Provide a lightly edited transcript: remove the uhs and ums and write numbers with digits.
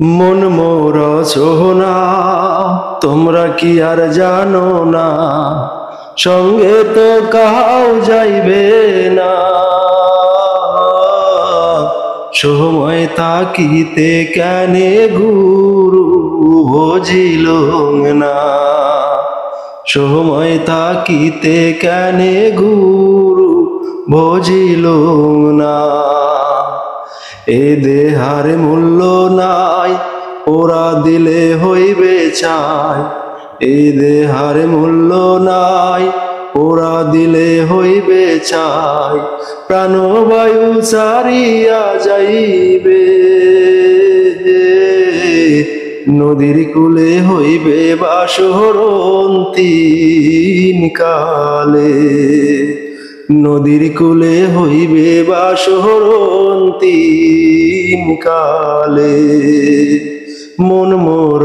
মন মোর সোহনা, তোমরা কি আর জানো না, সঙ্গে তো কাহাও যাইবে না। সময় তাকিতে কেনে গুরু বুঝিল না, সময় তাকিতে কেনে গুরু বুঝিল না। এ দেহার মূল্য নাই, ওরা দিলে হইবে চাই। এই দেহার মূল্য নাই, ওরা দিলে হইবে চাই। প্রাণবায়ু ছাড়িয়া যাইবে, নদীর কূলে হইবে বাসর অন্তিম কালে। নদীর কূলে হইবে বাসর অন্তিম কালে। মন মোর